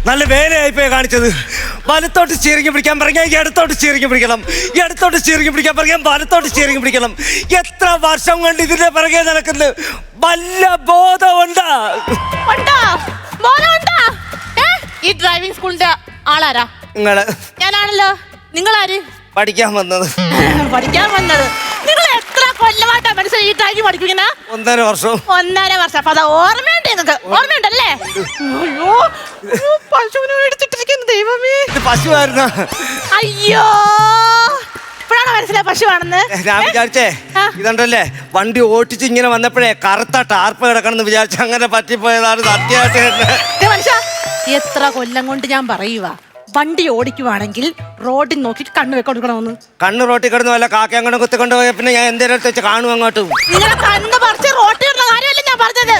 നല്ല വേലയായിപ്പോയി കാണിച്ചത്. വലത്തോട്ട് സ്റ്റിയറിംഗ് പിടിക്കാൻ പറഞ്ഞാൽ ഇടത്തോട്ട് സ്റ്റിയറിംഗ് പിടിക്കണം, ഇടത്തോട്ട് സ്റ്റിയറിംഗ് പിടിക്കാൻ പറഞ്ഞാൽ വലത്തോട്ട് സ്റ്റിയറിംഗ് പിടിക്കണം. എത്ര വർഷം കൊണ്ട് ഇതിന്റെ പിറകെ നടക്കുന്നു. വല്ല ബോധമുണ്ടാ? ഈ ഡ്രൈവിംഗ് സ്കൂളിന്റെ ആളാരാ? നിങ്ങള്. ഞാനാണല്ലോ. നിങ്ങളാര്? പഠിക്കാൻ വന്നത്. പഠിക്കാൻ വന്നത്? നിങ്ങൾ എത്ര കൊല്ലമായിട്ടാ മനസ്സിൽ ഈ ഡ്രൈവിംഗ് പഠിപ്പിക്കുന്ന? 1.5 വർഷം. 1.5 വർഷം. അപ്പൊ അത് ഓർമ്മയുണ്ട് നിങ്ങൾക്ക്? ഓർമ്മയുണ്ടല്ലേ? അയ്യോ, പശുവിനെ എടുത്തിട്ടിരിക്കുന്നു. ദൈവമേ, ഇത് പശുവായിരുന്ന? അയ്യോ, ഇപ്പോഴാണ് മനസ്സിലായ പശുവാണെന്ന്. ഞാൻ വിചാരിച്ചേ ഇതുണ്ടല്ലേ, വണ്ടി ഓട്ടിച്ച് ഇങ്ങനെ വന്നപ്പോഴേ കറുത്ത ടാർപ്പ് കിടക്കണമെന്ന് വിചാരിച്ച അങ്ങനെ പറ്റിപ്പോയതാണ്. സത്യമായിട്ട് മനുഷ്യ, എത്ര കൊല്ലം കൊണ്ട് ഞാൻ പറയുക, വണ്ടി ഓടിക്കുവാണെങ്കിൽ റോഡിൽ നോക്കി കണ്ണ് വെക്കൊടുക്കണമെന്ന്. കണ്ണ് റോട്ടിൽ കിടന്നു വല്ല കാക്കങ്ങനെ കുത്തിക്കൊണ്ട് പോയ പിന്നെ ഞാൻ എന്തേലും വെച്ച് കാണും അങ്ങോട്ടും. നിങ്ങളെ കണ്ണ് പറിച്ച് റോട്ടിലുള്ള കാര്യമല്ല ഞാൻ പറഞ്ഞത്.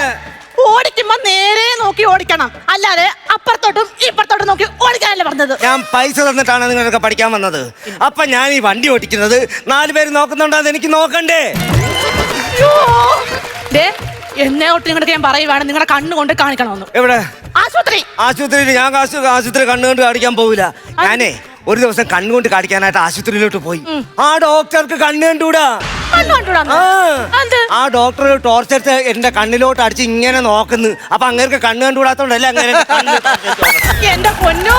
ഓടിക്കുമ്പോ നേരെ നോക്കി ഓടിക്കണം, അല്ലാതെ അപ്പുറത്തോട്ടും ഇപ്പുറത്തോട്ടും നോക്കി ഓടിക്കാനല്ലേ പറഞ്ഞത്. ഞാൻ പൈസ തന്നിട്ടാണ് നിങ്ങളൊക്കെ പഠിക്കാൻ വന്നത്. അപ്പൊ ഞാൻ ഈ വണ്ടി ഓടിക്കുന്നത് 4 പേര് നോക്കുന്നുണ്ടോ എനിക്ക് നോക്കണ്ടേ? എന്നെ ഒട്ട് നിങ്ങളുടെ ഞാൻ പറയുവാണ്, നിങ്ങളുടെ കണ്ണുകൊണ്ട് കാണിക്കണമെന്ന്. എവിടെ? ആശുപത്രി. ആശുപത്രിയിൽ ഞാൻ ആശുപത്രി കണ്ണുകൊണ്ട് കാണിക്കാൻ പോവില്ല. ഞാനേ ഒരു ദിവസം കണ്ണുകൊണ്ട് കാണിക്കാനായിട്ട് ആശുപത്രിയിലോട്ട് പോയി. ആ ഡോക്ടർക്ക് കണ്ണ് കണ്ടൂടാ. ആ ഡോക്ടർ ടോർച്ചടിച്ച് എന്റെ കണ്ണിലോട്ട് അടിച്ച് ഇങ്ങനെ നോക്കുന്നു. അപ്പൊ അങ്ങേർക്ക് കണ്ണ് കണ്ടുകൂടാത്തോണ്ടല്ലേ അങ്ങനെ. എന്റെ പൊന്നോ,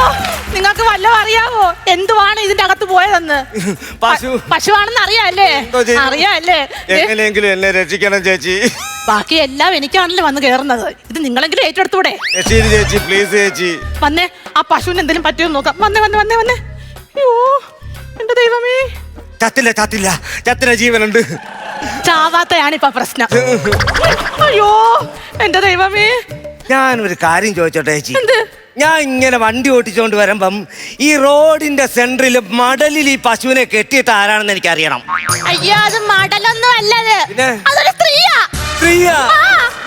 നിങ്ങൾക്ക് വല്ലതും അറിയാവോ എന്തുവാണ് ഇതിന്റെ അകത്ത് പോയതെന്ന്? പശുവാണെന്ന് അറിയാല്ലേ? അറിയാല്ലേ? എങ്ങനെയെങ്കിലും എന്നെ രക്ഷിക്കണം ചേച്ചി. ബാക്കി എല്ലാം എനിക്കാണല്ലോ വന്ന് കേറുന്നത്. ഇത് നിങ്ങളെങ്കിലും ഏറ്റെടുത്തൂടെ? ചേച്ചി പ്ലീസ് ചേച്ചി വന്നേ, ആ പശുവിന് എന്തെങ്കിലും പറ്റുമോ നോക്കാം. വന്നേ വന്നേ വന്നേ വന്നേ. അയ്യോ എന്റെ ദൈവമേ. ചത്തില്ല, ജീവനുണ്ട്. ചാവാത്തയാണ് ഇപ്പൊ പ്രശ്നം. അയ്യോ എന്റെ ദൈവമേ. ഞാനൊരു കാര്യം ചോദിച്ചോട്ടെ ചേച്ചി. ഞാൻ ഇങ്ങനെ വണ്ടി ഓടിച്ചോണ്ട് വരുമ്പം ഈ റോഡിന്റെ സെന്ററിൽ മടലിൽ ഈ പശുവിനെ കെട്ടിയിട്ട് ആരാണെന്ന് എനിക്ക് അറിയണം. അയ്യോ, അത് മടലൊന്നും അല്ലത്, അതൊരു സ്ത്രീയാ. സ്ത്രീയാ?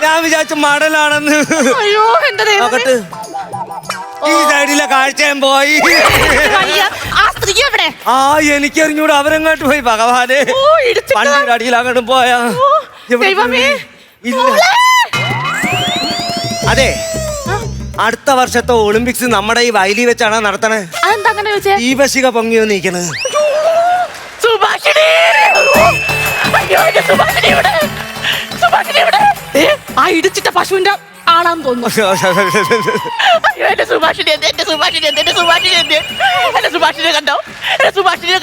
ഞാൻ വിചാരിച്ച മടലാണെന്ന്. അയ്യോ എന്റെ ദൈവമേ. ഈ സൈഡിലെ കാഴ്ചയും പോയി. ആ സ്ത്രീ എവിടെ? എനിക്കറിഞ്ഞൂടെ, അവരെങ്ങോട്ട് പോയി ഭഗവാനെ. വണ്ടിയുടെ അടിയിൽ അങ്ങോട്ട് പോയാ. അതെ, അടുത്ത വർഷത്തെ ഒളിമ്പിക്സ് നമ്മുടെ ഈ വയലിൽ വെച്ചാണ് നടത്തണേ. ദീപശിഖ പൊങ്ങി വന്നിരിക്കണത്. ആ ഇടിച്ചിട്ട പശുവിന്റെ ആളാന്ന് തോന്നുന്നു.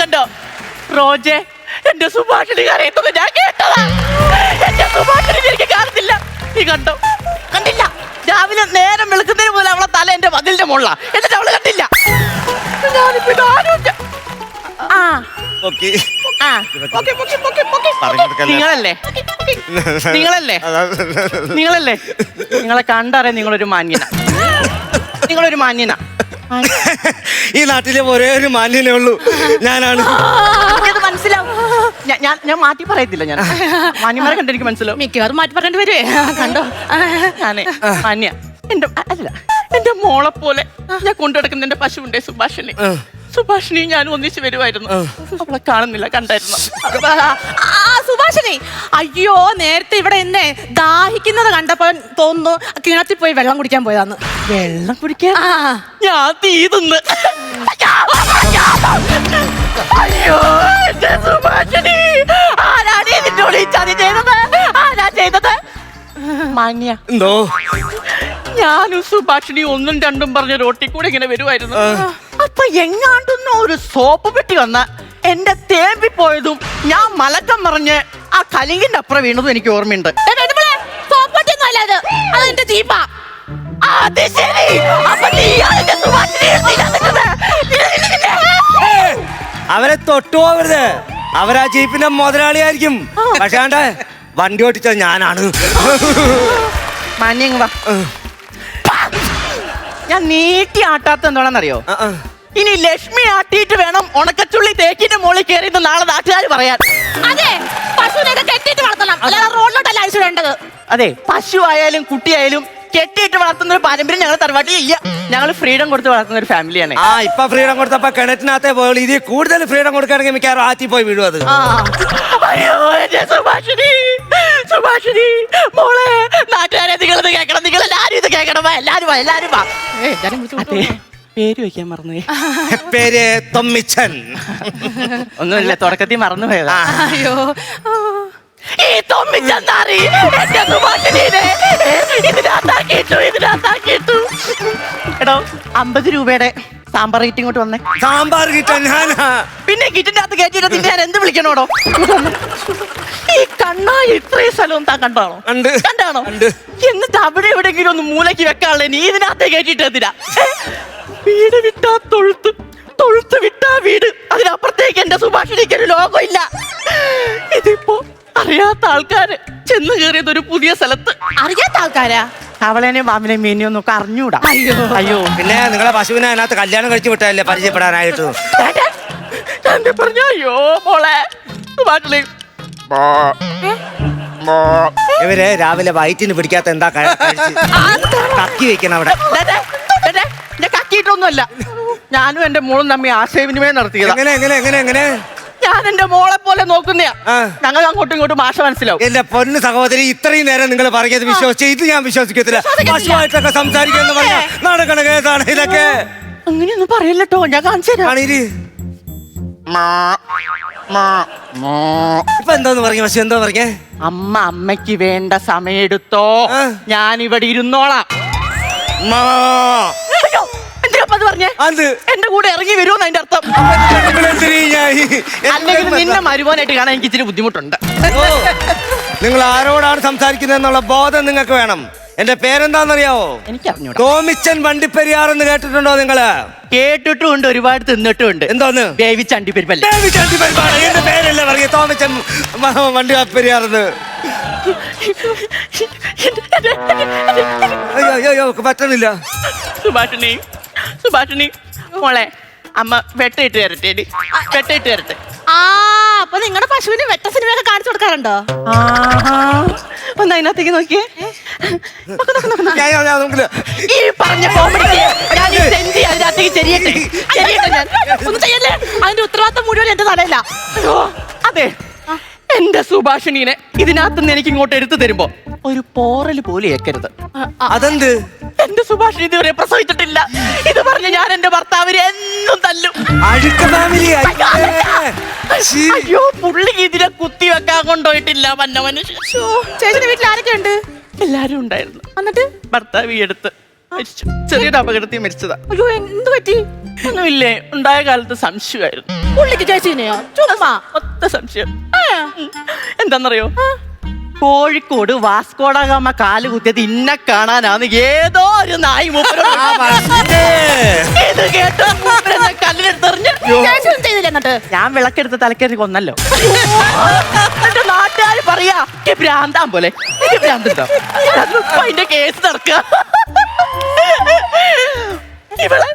കണ്ടോ റോജെ? എന്റെ സുഭാഷിണി കരയുന്നത് ഞാൻ കേട്ടതാ. എന്റെ സുഭാഷിണി എനിക്ക് കാണുന്നില്ല. നീ കണ്ടോ? കണ്ടില്ല. രാവിലെ നേരം വെളുക്കുന്നതിന് മുതൽ അവളെ തല എന്റെ മതിലിന്റെ മുള്ള, എന്നിട്ട് അവള് കണ്ടില്ല. നിങ്ങളല്ലേ നിങ്ങളെ കണ്ടറിയാൻ നിങ്ങളൊരു മാന്യന. ഈ നാട്ടിലെ ഒരേ ഒരു മാന്യനേ ഉള്ളൂ, ഞാനാണ്. മനസ്സിലാവും. ഞാൻ മാറ്റി പറയത്തില്ല. ഞാൻ മാന്യന്മാരെ കണ്ട് എനിക്ക് മനസ്സിലാവും. മിക്കവാറും മാറ്റി പറയേണ്ടി വരുവേ. കണ്ടോ, ഞാനേ മാന്യ. എന്റെ മോളെ പോലെ ഞാൻ കൊണ്ടുനടക്കുന്ന എന്റെ പശുവിന്റെ സുഭാഷിണി ഞാൻ ഒന്നിച്ച് വരുമായിരുന്നു. അവളെ കാണുന്നില്ല. കണ്ടായിരുന്നു സുഭാഷിണി? അയ്യോ, നേരത്തെ ഇവിടെ എന്നെ ദാഹിക്കുന്നത് കണ്ടപ്പോ തോന്നുന്നു കിണറ്റിൽ പോയി വെള്ളം കുടിക്കാൻ പോയതാന്ന്. വെള്ളം കുടിക്കാൻ ഞാൻ തീതുന്ന്. അയ്യോ സുഭാഷിണി, ആരാണ് ഇതിനോട് ഈ ചതി ചെയ്തത്? ആരാ ചെയ്തത്? മാന്യ. എന്തോ? ഞാനും സുഭാഷിണി 1ഉം 2ഉം പറഞ്ഞ റോട്ടിൽ കൂടെ ഇങ്ങനെ വരുമായിരുന്നു. അപ്പൊ എങ്ങാണ്ടൊന്നും ഒരു സോപ്പ് പെട്ടി വന്ന എന്റെ തേമ്പി പോയതും ഞാൻ മലക്കം പറഞ്ഞ് ആ കലിങ്ങിന്റെ അപ്പുറം വീണതും എനിക്ക് ഓർമ്മയുണ്ട്. അവരെ തൊട്ടുപോകരുത്. അവരാ ജീപ്പിന്റെ മുതലാളിയായിരിക്കും. പക്ഷേ വണ്ടി ഓടിച്ചത് ഞാനാണ്. മാന്യങ്ങ ഞാൻ നീട്ടി ആട്ടാത്ത എന്താണെന്നറിയോ? ഇനി ലക്ഷ്മി ആട്ടിയിട്ട് വേണം ഉണക്കച്ചുള്ളി തേക്കിന്റെ മുകളിൽ കയറിയത് നാളെ നാട്ടുകാർ പറയാൻ. അതെ, പശുവിനെ കെട്ടിയിട്ട് വളർത്തണം, അല്ലാതെ റോഡിലോട്ടല്ല അഴിച്ചു വേണ്ടത്. അതെ, പശു ആയാലും കുട്ടിയായാലും കെട്ടിയിട്ട് വളർത്തുന്ന ഒരു പാരമ്പര്യം ഞങ്ങൾ തറവാട്ടിൽ ഇല്ല. ഞങ്ങൾ ഫ്രീഡം കൊടുത്ത് വളർത്തുന്ന ഒരു ഫാമിലിയാണ്. ഇപ്പൊ ഫ്രീഡം കൊടുത്തപ്പോ കിണറ്റിനകത്തെ പോയി. ഇതിൽ കൂടുതൽ ഫ്രീഡം കൊടുക്കുകയാണെങ്കിൽ മിക്കവാറും ആറ്റി പോയി വീഴും. അത് സുഭാഷിണി മോളെ, നാട്ടുകാരെ നിങ്ങളത് കേൾക്കണം. നിങ്ങളെല്ലാരും ഇത് കേൾക്കണം, എല്ലാരും വാ, എല്ലാരും വാ. അതെ, പേര് വെക്കാൻ മറന്നുപോയി. പേര് തൊമ്മിച്ചൻ. ഒന്നുമില്ല, തുടക്കത്തിൽ മറന്നുപോയതാ. അയ്യോ ഈ തൊമ്മിച്ചെന്നാറി എന്റെ സുഭാഷിണീനെ ഇതിനകത്താക്കിയിട്ടു. എടോ 50 രൂപയുടെ സാമ്പാർ കിറ്റ് ഇങ്ങോട്ട് വന്നേ. സാമ്പാർ കിട്ടാൻ ഞാനാ. പിന്നെ കിറ്റിന്റെ അകത്ത് കയറ്റിട്ട് ഞാൻ എന്ത് വിളിക്കണോടോ? ഈ കണ്ണായ ഇത്രയും സ്ഥലവും താൻ കണ്ടാണോ? കണ്ടാണോ? എന്നിട്ട് അവിടെ എവിടെയെങ്കിലും ഒന്ന് മൂലയ്ക്ക് വെക്കാനുള്ള നീ ഇതിനകത്ത് കയറ്റിട്ട് എന്തിനാ? വീട് വിട്ടാ തൊഴുത്ത്, തൊഴുത്ത് വിട്ടാ വീട്, അതിനപ്പുറത്തേക്ക് എന്റെ സുഭാഷിണിക്ക് ഒരു ലോകമില്ല. ഇതിപ്പോ അറിയാത്ത ആൾക്കാര് ചെന്ന് കയറിയത് ഒരു പുതിയ സ്ഥലത്ത്. അറിയാത്ത ആൾക്കാരാ? അവളേനെയും പാമ്പിനെയും മീനെയും ഒന്നും അറിഞ്ഞൂടാ. അയ്യോ അയ്യോ, പിന്നെ നിങ്ങളെ പശുവിനെ അതിനകത്ത് കല്യാണം കഴിച്ചു വിട്ടല്ലേ പരിചയപ്പെടാനായിട്ട്. പറഞ്ഞോ? അയ്യോ മോളെ സുഭാഷിണി, ഇവര് രാവിലെ വയറ്റിന് പിടിക്കാത്ത എന്താ കക്കി വെക്കണം അവിടെ. കക്കിയിട്ടൊന്നുമല്ല, ഞാനും എന്റെ മോളും തമ്മിൽ ആശയവിനിമയം നടത്തിയത്. എങ്ങനെ എങ്ങനെ എങ്ങനെ എങ്ങനെ? ഞാൻ എന്റെ മോളെ പോലെ നോക്കുന്നയാ. ഞങ്ങൾ അങ്ങോട്ടും ഇങ്ങോട്ടും ഭാഷ മനസ്സിലാവും. എന്റെ പൊന്ന് സഹോദരി, ഇത്രയും നേരം നിങ്ങൾ പറഞ്ഞത് വിശ്വസിച്ച് ഇത് ഞാൻ വിശ്വസിക്കത്തില്ല. പശുവായിട്ടൊക്കെ സംസാരിക്കാന്ന് പറഞ്ഞ നടക്കണ കേസാണ് ഇതൊക്കെ. അങ്ങനെയൊന്നും പറയല്ലോ, ഞാൻ കാണിച്ചു തരാം. ഇപ്പൊ എന്താന്ന് പറഞ്ഞ പശു? എന്താ പറഞ്ഞേ? അമ്മയ്ക്ക് വേണ്ട സമയെടുത്തോ, ഞാൻ ഇവിടെ ഇരുന്നോളാം. പറഞ്ഞേ എന്റെ കൂടെ ഇറങ്ങി വരുമെന്ന് അതിന്റെ അർത്ഥം. അല്ലെങ്കിൽ നിന്നെ മരുമോനായിട്ട് കാണാൻ എനിക്ക് ഇച്ചിരി ബുദ്ധിമുട്ടുണ്ട്. നിങ്ങൾ ആരോടാണ് സംസാരിക്കുന്നത് എന്നുള്ള ബോധം നിങ്ങൾക്ക് വേണം. എന്റെ പേരെന്താന്നറിയാവോ? എനിക്കറിഞ്ഞൂടാ. തോമിച്ചൻ വണ്ടിപ്പെരിയാർ എന്ന് കേട്ടിട്ടുണ്ടോ നിങ്ങള്? കേട്ടിട്ടുമുണ്ട്, ഒരുപാട് തിന്നിട്ടുമുണ്ട്. എന്തോന്ന്? വേവിച്ച അണ്ടിപ്പരിപ്പല്ലേ? എന്റെ പേരല്ലേ പറയ തോമിച്ചൻ വണ്ടിപ്പെരിയാറെന്ന്. അയ്യോ പറ്റണില്ല. സുഭാഷിണി, സുഭാഷിണി മോളെ, അമ്മ വെട്ടയിട്ട് തരട്ടെ, വെട്ടയിട്ട് തരട്ടെ. ആ, അപ്പൊ നിങ്ങളുടെ പശുവിന് വെട്ട സിനിമയൊക്കെ കാണിച്ചു കൊടുക്കാറുണ്ടോ? ഒന്ന് അതിനകത്തേക്ക് നോക്കിയേ. ഈ പറഞ്ഞ അതിനകത്തേക്ക് ചെരിയട്ടെ, ഞാൻ ഒന്നും ചെയ്യല്ലേ, അതിന്റെ ഉത്തരവാദിത്തം മുഴുവൻ എന്റെ തലയില്ല. അതെ, എന്റെ സുഭാഷിണീനെ ഇതിനകത്തുനിന്ന് എനിക്ക് ഇങ്ങോട്ട് എടുത്തു തരുമ്പോ ഒരു പോറല് പോലും ഏക്കരുത്. അതെന്ത്? എന്റെ സുഭാഷിണി ഇതുവരെ പ്രസവിച്ചിട്ടില്ല. ഇത് പറഞ്ഞ് ഞാൻ എന്റെ ഭർത്താവിനെ എന്നും തല്ലും. അയ്യോ, പുള്ളി ഇതിനെ കുത്തി വെക്കാൻ കൊണ്ടുപോയിട്ടില്ല. വന്ന മനുഷ്യ. ചേച്ചിന്റെ വീട്ടിൽ ആരൊക്കെ ഉണ്ട്? എല്ലാരും ഉണ്ടായിരുന്നു. എന്നിട്ട് ഭർത്താവ് ഈ അടുത്ത് മരിച്ചു. ചെറിയൊരു അപകടത്തിൽ മരിച്ചതാ. അയ്യോ, എന്ത് പറ്റി? ഒന്നുമില്ലേ, ഉണ്ടായ കാലത്ത് സംശയമായിരുന്നു പുള്ളിക്ക് ചേച്ചിനെയോ? ചുമ്മാ ഒത്ത സംശയം. എന്താന്നറിയോ? കോഴിക്കോട് വാസ്കോഡഗാമ കാല് കുത്തിയത് ഇന്നെ കാണാനാന്ന് ഏതോ ഒരു നായി മൂപ്പരോട് ഇത് കേട്ടോ കല്ലിനെടുത്തെറിഞ്ഞ് എന്നിട്ട് ഞാൻ വിളക്കെടുത്ത് തലക്കേറി കൊന്നല്ലോ. എന്റെ നാട്ടുകാർ പറയാ ഭ്രാന്താൻ പോലെ. ഭ്രാന്തോ? അതിന്റെ കേസ് നടക്കുക. ഇവളെ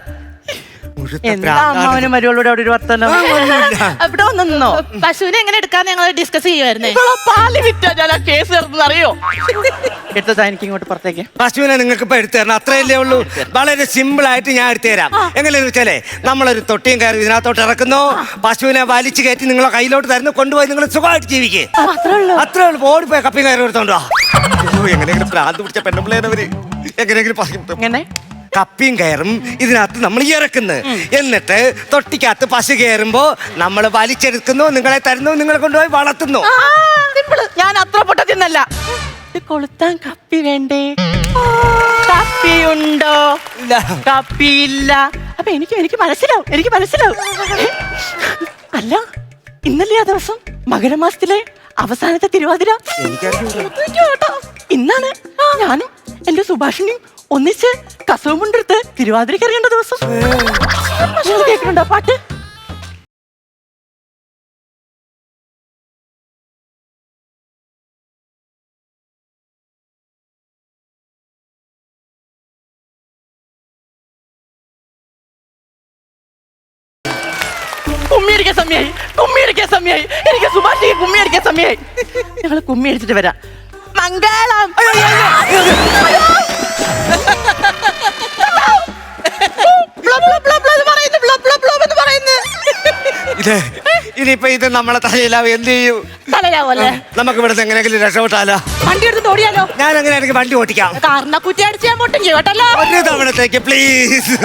എന്താ അമ്മാവനും മരുവളോട് അവിടെ ഒരു വർത്തനം? അവിടെ വന്നോ? പശുവിനെ എങ്ങനെ എടുക്കാന്ന് ഞങ്ങൾ ഡിസ്കസ് ചെയ്യുമായിരുന്നേ. പാല് വിറ്റാ ഞാൻ ആ കേസ് അറിയോ? എടുത്തതാ എനിക്ക് ഇങ്ങോട്ട് പുറത്തേക്ക്. പശുവിനെ നിങ്ങൾക്ക് ഇപ്പൊ എടുത്തു തരണം, അത്രയല്ലേ ഉള്ളൂ. വളരെ സിമ്പിൾ ആയിട്ട് ഞാൻ എടുത്തു തരാം. എങ്ങനെയാന്ന് വെച്ചാലേ, നമ്മളൊരു തൊട്ടിയും കയറി ഇതിനകത്തോട്ട് ഇറക്കുന്നു, പശുവിനെ വലിച്ചു കയറ്റി നിങ്ങളെ കയ്യിലോട്ട് തരുന്നു, കൊണ്ടുപോയി നിങ്ങൾ സുഖമായിട്ട് ജീവിക്കേ. അത്രേ ഉള്ളൂ. ഓടിപ്പോയി കപ്പിയും കയറി എടുത്തോണ്ടോ. എങ്ങനെയെങ്കിലും ഭ്രാന്ത് പിടിച്ച പെണ്ണുപിള്ളേനവര് എങ്ങനെയെങ്കിലും കപ്പിയും കയറും ഇതിനകത്ത് നമ്മൾ ഇറക്കുന്നു. എന്നിട്ട് തൊട്ടിക്കകത്ത് പശു കയറുമ്പോ നമ്മൾ വലിച്ചെടുക്കുന്നു, നിങ്ങളെ തരുന്നു, നിങ്ങളെ കൊണ്ടുപോയി വളർത്തുന്നു. ഞാൻ അത്ര പൊട്ടത്തിന്നല്ല. കൊളുത്താൻ കപ്പി വേണ്ടേ? കപ്പിയുണ്ടോ? കപ്പിയില്ല. അപ്പൊ എനിക്ക് മനസ്സിലാവും, എനിക്ക് മനസ്സിലാവും. അല്ല, ഇന്നല്ലേ ആ ദിവസം മകരമാസത്തിലെ അവസാനത്തെ തിരുവാതിര? ഇന്നാണ് ഞാനും എന്റെ സുഭാഷിണിയും ഒന്നിച്ച് കസവും കൊണ്ടെടുത്ത് തിരുവാതിരക്ക് അറിയേണ്ട ദിവസം. കേൾക്കുന്നുണ്ടോ പാട്ട്? കുമ്മിയടിക്കാൻ സമയായി, കുമ്മിയടിക്കാൻ സമയായി. എനിക്ക് സുഭാഷിക്ക് കുമ്മിയടിക്കാൻ സമയായി. ഞങ്ങള് കുമ്മി അടിച്ചിട്ട് വരാം. മംഗളം. ഇനിയിപ്പൊ ഇത് നമ്മളെ തലയിലാവും, എന്ത് ചെയ്യും? തലയാവല്ലേ? നമുക്ക് ഇവിടുന്ന് എങ്ങനെയെങ്കിലും രക്ഷപ്പെട്ടാലോ? വണ്ടി എടുത്ത് ഓടിയാലോ? ഞാൻ എങ്ങനെയാണെങ്കിൽ വണ്ടി ഓടിക്കാം. കാറിനെ കുറ്റി അടിച്ച് ഞാൻ പൊട്ടും കേട്ടല്ലോ. ഒരു തവണത്തേക്ക് പ്ലീസ്.